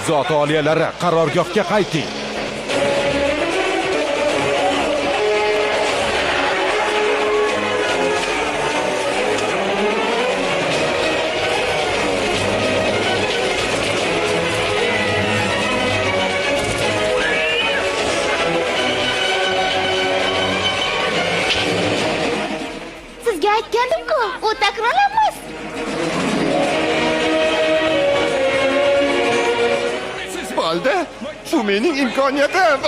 Zot oliyalari, qarorgohga qayting. Sizga aytgandim-ku, u takrorlanmas. Bo'ldi. Bu mening imkoniyatim.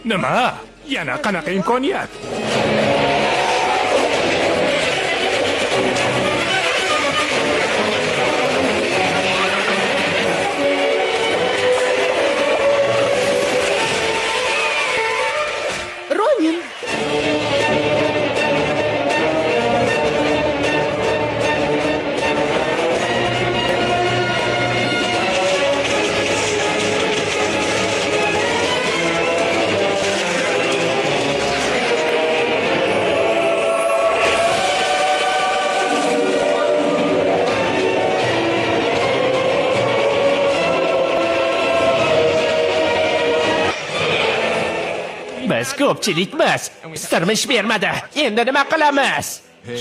Nima? Yana qanaqa imkoniyat? Ronin. Biz ko'pchilikmiz. Istirmish bermadi. Endi nima qilamiz?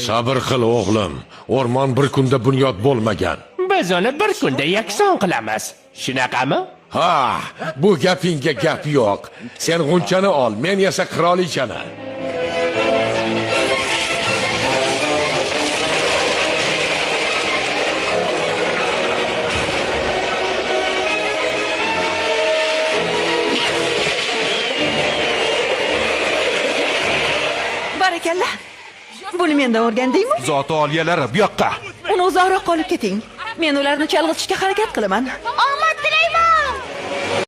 Sabr qil o'g'lim. O'rmon bir kunda bunyod bo'lmagan. Biz uni bir kunda yakson qilamiz. Shunaqami? Ha, bu gapingga gap yo'q. Sen g'unchani ol, men esa qirolichani. Barakalla. Buni mendan o'rgandingmi? Zot oliyalari, bu yoqqa. Uni uzoqroq olib keting. Men ularni chalg'itishga harakat qilaman. Omad